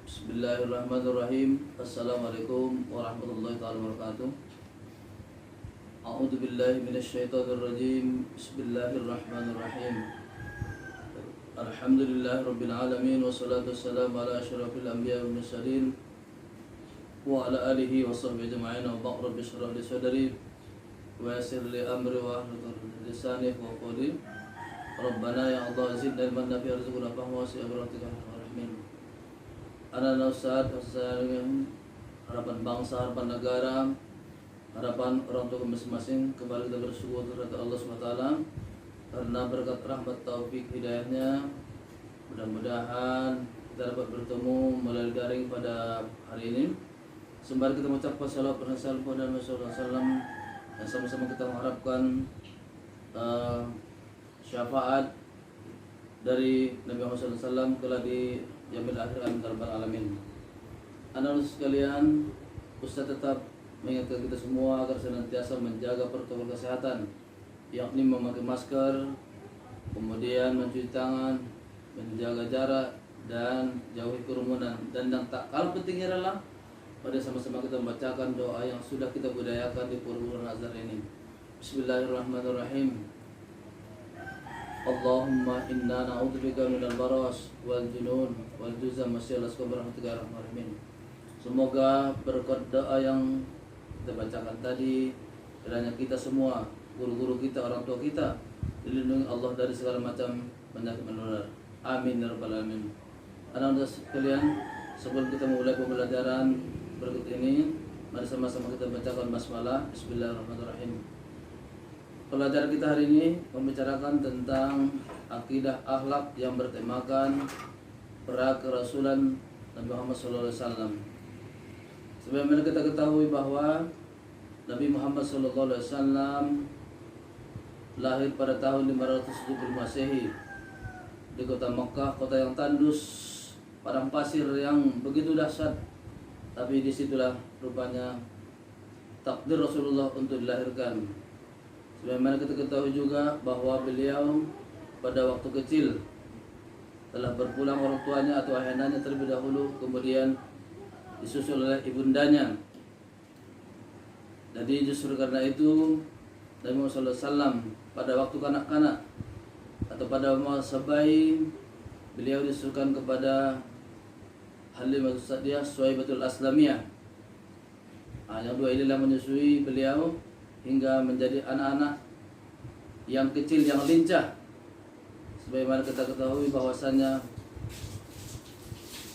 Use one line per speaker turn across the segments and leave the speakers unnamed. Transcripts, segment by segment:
Bismillahirrahmanirrahim. Assalamualaikum warahmatullahi wabarakatuh. A'udzu billahi minasyaitonir rajim. Bismillahirrahmanirrahim. Alhamdulillahirabbil alamin wassalatu wassalamu ala asyrafil anbiya'i wal mursalin wa ala alihi washabbihi ajma'in. Wa rabbi shrah li sadri wa yassir li amri wa hlul 'uqdatam min lisani yafqahu qawli. Rabbana ya Allah zidna ilman nafi'a warzuqna fahma wasi'a rahmatika ya rahmin. Anak-anak Ustaz, harapan bangsa, harapan negara, harapan orang tua masing-masing, kembali kita bersyukur kepada Allah SWT karena berkat rahmat taufik hidayahnya. Mudah-mudahan kita dapat bertemu melalui daring pada hari ini. Sembari kita mengucapkan salawat dan salam kepada Nabi sallallahu alaihi wasallam, dan sama-sama kita mengharapkan syafaat dari Nabi Muhammad sallallahu alaihi wasallam kelak di Jamil akhir amin rabbal alamin. Anak-anak sekalian, Ustaz tetap mengingatkan kita semua agar senantiasa menjaga protokol kesehatan, yakni memakai masker, kemudian mencuci tangan, menjaga jarak, dan jauhi kerumunan. Dan yang tak kalah pentingnya adalah pada sama-sama kita membacakan doa yang sudah kita budayakan di bulan Azhar ini. Bismillahirrahmanirrahim. Allahumma inna na'udzubika minal baras wal junun wal juzam wasyalaskum berahmatika ya rahman rahim. Semoga berkat doa yang kita bacakan tadi, kiranya kita semua, guru-guru kita, orang tua kita, dilindungi Allah dari segala macam penyakit menular. Amin ya rabbal alamin. Anak-anak sekalian, sebelum kita memulai pembelajaran berikut ini, mari sama-sama kita bacakan basmalah. Bismillahirrahmanirrahim. Pelajaran kita hari ini membicarakan tentang akidah akhlak yang bertemakan pra-kerasulan Nabi Muhammad SAW. Sebagaimana kita ketahui bahwa Nabi Muhammad SAW lahir pada tahun 570 Masehi di kota Makkah, kota yang tandus, padang pasir yang begitu dahsyat. Tapi disitulah rupanya takdir Rasulullah untuk dilahirkan. Sebagaimana kita ketahui juga bahwa beliau pada waktu kecil telah berpulang orang tuanya atau ayahnya terlebih dahulu, kemudian disusul oleh ibundanya. Jadi justru karena itu Nabi Muhammad SAW pada waktu kanak-kanak atau pada masa bayi, beliau disusulkan kepada Halimah Sa'diyah Suwaibatul Aslamiyah. Yang dua inilah menyusui beliau hingga menjadi anak-anak yang kecil yang lincah. Sebagaimana kita ketahui bahwasannya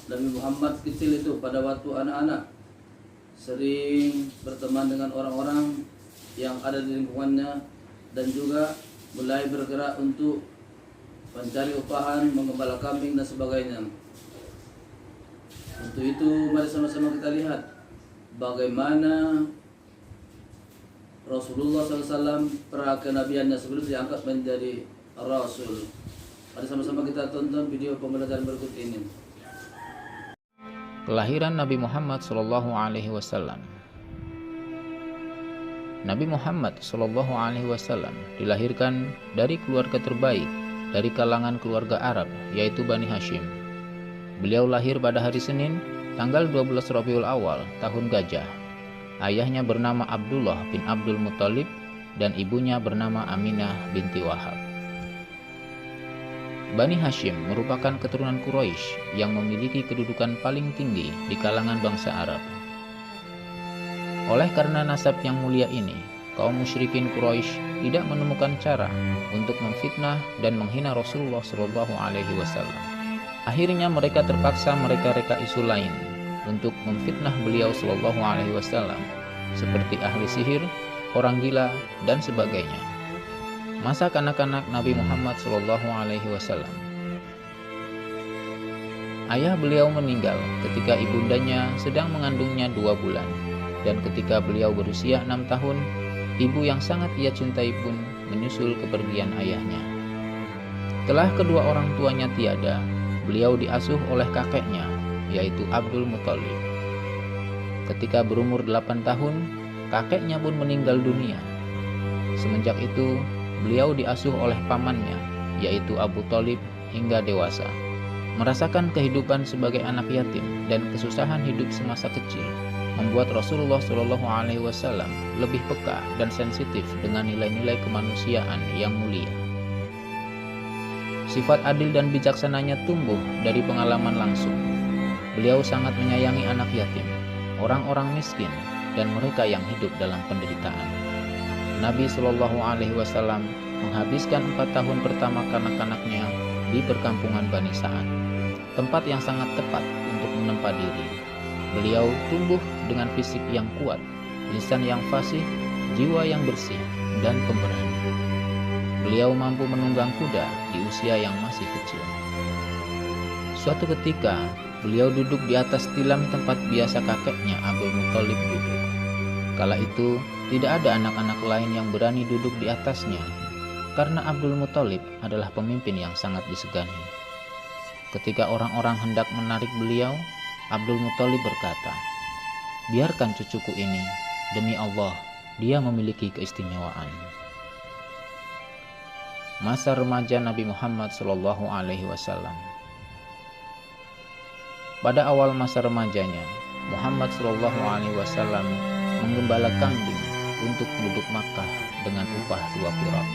Nabi Muhammad kecil itu pada waktu anak-anak sering berteman dengan orang-orang yang ada di lingkungannya dan juga mulai bergerak untuk mencari upahan, mengembala kambing dan sebagainya. Untuk itu mari sama-sama kita lihat bagaimana Rasulullah SAW pra kenabiannya sebelum diangkat menjadi Rasul. Mari sama-sama kita tonton video pembelajaran berikut ini.
Kelahiran Nabi Muhammad SAW. Nabi Muhammad SAW dilahirkan dari keluarga terbaik dari kalangan keluarga Arab, yaitu Bani Hashim. Beliau lahir pada hari Senin, tanggal 12 Rabiul Awal, tahun Gajah. Ayahnya bernama Abdullah bin Abdul Muthalib dan ibunya bernama Aminah binti Wahab. Bani Hashim merupakan keturunan Quraisy yang memiliki kedudukan paling tinggi di kalangan bangsa Arab. Oleh karena nasab yang mulia ini, kaum musyrikin Quraisy tidak menemukan cara untuk memfitnah dan menghina Rasulullah SAW. Akhirnya mereka terpaksa mereka-reka isu lain untuk memfitnah beliau SAW, seperti ahli sihir, orang gila, dan sebagainya. Masa kanak-kanak Nabi Muhammad SAW. Ayah beliau meninggal ketika ibundanya sedang mengandungnya 2 bulan, dan ketika beliau berusia 6 tahun, ibu yang sangat ia cintai pun menyusul kepergian ayahnya. Setelah kedua orang tuanya tiada, beliau diasuh oleh kakeknya, yaitu Abdul Muthalib. Ketika berumur 8 tahun, kakeknya pun meninggal dunia. Semenjak itu, beliau diasuh oleh pamannya, yaitu Abu Thalib, hingga dewasa. Merasakan kehidupan sebagai anak yatim dan kesusahan hidup semasa kecil membuat Rasulullah Shallallahu Alaihi Wasallam lebih peka dan sensitif dengan nilai-nilai kemanusiaan yang mulia. Sifat adil dan bijaksananya tumbuh dari pengalaman langsung. Beliau sangat menyayangi anak yatim, orang-orang miskin, dan mereka yang hidup dalam penderitaan. Nabi Shallallahu Alaihi Wasallam menghabiskan 4 tahun pertama kanak-kanaknya di perkampungan Bani Sa'ad, tempat yang sangat tepat untuk menempa diri. Beliau tumbuh dengan fisik yang kuat, lisan yang fasih, jiwa yang bersih, dan pemberani. Beliau mampu menunggang kuda di usia yang masih kecil. Suatu ketika, beliau duduk di atas tilam tempat biasa kakeknya Abdul Muthalib duduk. Kala itu, tidak ada anak-anak lain yang berani duduk di atasnya, karena Abdul Muthalib adalah pemimpin yang sangat disegani. Ketika orang-orang hendak menarik beliau, Abdul Muthalib berkata, "Biarkan cucuku ini, demi Allah, dia memiliki keistimewaan." Masa remaja Nabi Muhammad Shallallahu Alaihi Wasallam. Pada awal masa remajanya, Muhammad Shallallahu Alaihi Wasallam menggembala kambing untuk penduduk Makkah dengan upah 2 qirat.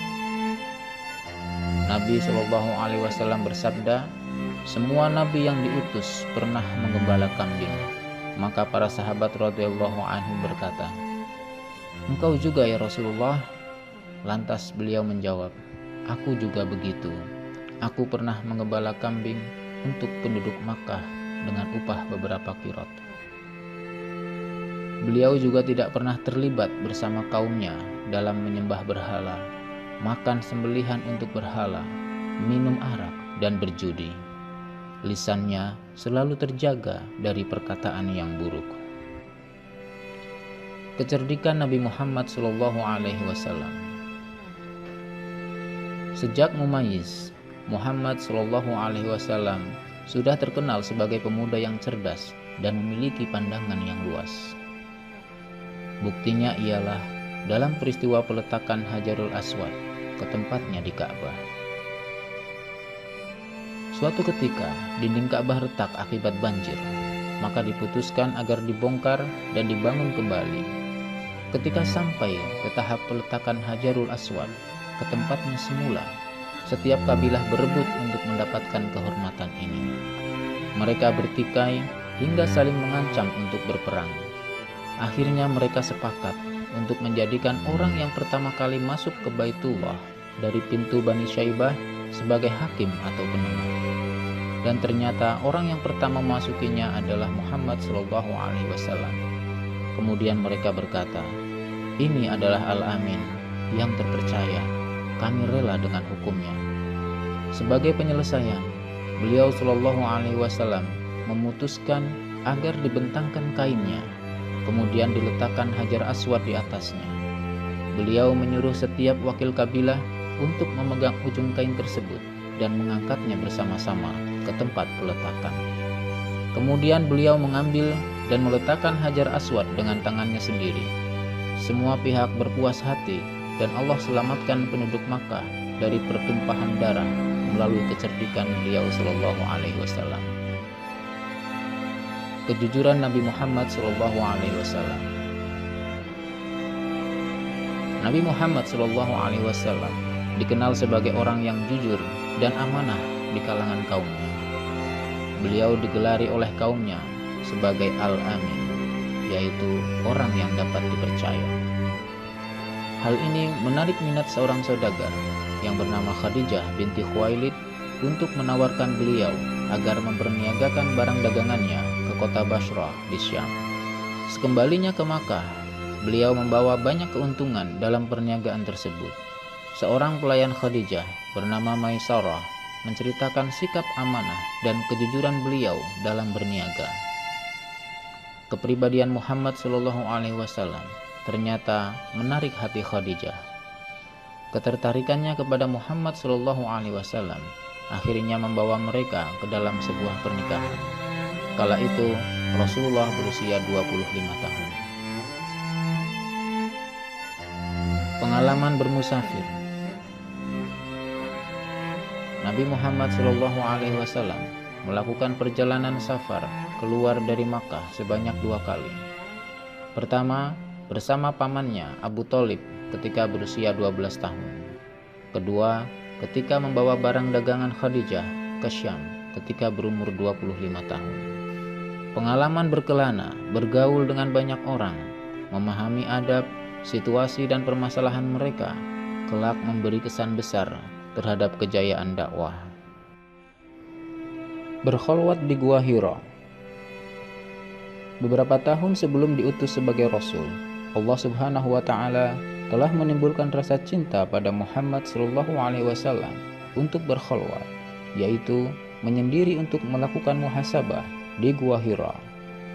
Nabi Shallallahu Alaihi Wasallam bersabda, "Semua nabi yang diutus pernah menggembala kambing." Maka para sahabat radhiyallahu anhum berkata, "Engkau juga ya Rasulullah?" Lantas beliau menjawab, "Aku juga begitu. Aku pernah menggembala kambing untuk penduduk Makkah dengan upah beberapa qirat." Beliau juga tidak pernah terlibat bersama kaumnya dalam menyembah berhala, makan sembelihan untuk berhala, minum arak, dan berjudi. Lisannya selalu terjaga dari perkataan yang buruk. Kecerdikan Nabi Muhammad Shallallahu Alaihi Wasallam. Sejak mumayyiz, Muhammad Shallallahu Alaihi Wasallam sudah terkenal sebagai pemuda yang cerdas dan memiliki pandangan yang luas. Buktinya ialah dalam peristiwa peletakan Hajarul Aswad ke tempatnya di Ka'bah. Suatu ketika, dinding Ka'bah retak akibat banjir, maka diputuskan agar dibongkar dan dibangun kembali. Ketika sampai ke tahap peletakan Hajarul Aswad ke tempatnya semula, setiap kabilah berebut untuk mendapatkan kehormatan ini. Mereka bertikai hingga saling mengancam untuk berperang. Akhirnya mereka sepakat untuk menjadikan orang yang pertama kali masuk ke Baitullah dari pintu Bani Syaibah sebagai hakim atau penengah. Dan ternyata orang yang pertama memasukinya adalah Muhammad Shallallahu Alaihi Wasallam. Kemudian mereka berkata, "Ini adalah Al-Amin yang terpercaya. Kami rela dengan hukumnya." Sebagai penyelesaian, beliau Shallallahu Alaihi Wasallam memutuskan agar dibentangkan kainnya, kemudian diletakkan Hajar Aswad di atasnya. Beliau menyuruh setiap wakil kabilah untuk memegang ujung kain tersebut dan mengangkatnya bersama-sama ke tempat peletakan. Kemudian beliau mengambil dan meletakkan Hajar Aswad dengan tangannya sendiri. Semua pihak berpuas hati dan Allah selamatkan penduduk Makkah dari pertumpahan darah melalui kecerdikan beliau Shallallahu Alaihi Wasallam. Kejujuran Nabi Muhammad Shallallahu Alaihi Wasallam. Nabi Muhammad Shallallahu Alaihi Wasallam dikenal sebagai orang yang jujur dan amanah di kalangan kaumnya. Beliau digelari oleh kaumnya sebagai Al-Amin, yaitu orang yang dapat dipercaya. Hal ini menarik minat seorang saudagar yang bernama Khadijah binti Khuwailid untuk menawarkan beliau agar memperniagakan barang dagangannya ke kota Basrah di Syam. Sekembalinya ke Makkah, beliau membawa banyak keuntungan dalam perniagaan tersebut. Seorang pelayan Khadijah bernama Maisarah menceritakan sikap amanah dan kejujuran beliau dalam berniaga. Kepribadian Muhammad Shallallahu Alaihi Wasallam ternyata menarik hati Khadijah. Ketertarikannya kepada Muhammad Shallallahu Alaihi Wasallam akhirnya membawa mereka ke dalam sebuah pernikahan. Kala itu Rasulullah berusia 25 tahun. Pengalaman bermusafir. Nabi Muhammad Shallallahu Alaihi Wasallam melakukan perjalanan safar keluar dari Makkah sebanyak 2 kali. Pertama, bersama pamannya Abu Thalib ketika berusia 12 tahun. Kedua, ketika membawa barang dagangan Khadijah ke Syam ketika berumur 25 tahun. Pengalaman berkelana, bergaul dengan banyak orang, memahami adab, situasi dan permasalahan mereka, kelak memberi kesan besar terhadap kejayaan dakwah. Berkholwat di Gua Hira. Beberapa tahun sebelum diutus sebagai Rasul, Allah Subhanahu wa Ta'ala telah menimbulkan rasa cinta pada Muhammad SAW untuk berkholwat, yaitu menyendiri untuk melakukan muhasabah di Gua Hira.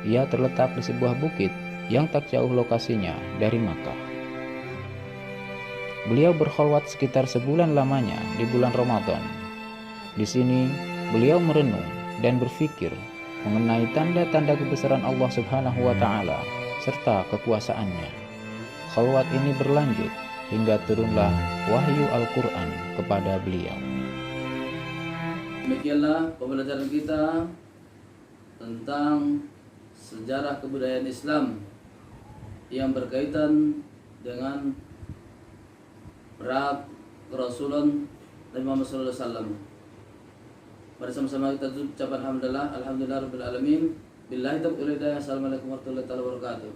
Ia terletak di sebuah bukit yang tak jauh lokasinya dari Makkah. Beliau berkholwat sekitar sebulan lamanya di bulan Ramadan. Di sini beliau merenung dan berpikir mengenai tanda-tanda kebesaran Allah Subhanahu wa Ta'ala serta kekuasaannya. Kholwat ini berlanjut hingga turunlah wahyu Al-Quran kepada beliau.
Demikianlah pembelajaran kita tentang sejarah kebudayaan Islam yang berkaitan dengan pra kerasulan Nabi Muhammad SAW. Mari sama-sama kita ucapkan alhamdulillah rabbil alamin. Billahi taufiq wal hidayah. Assalamualaikum warahmatullahi wabarakatuh.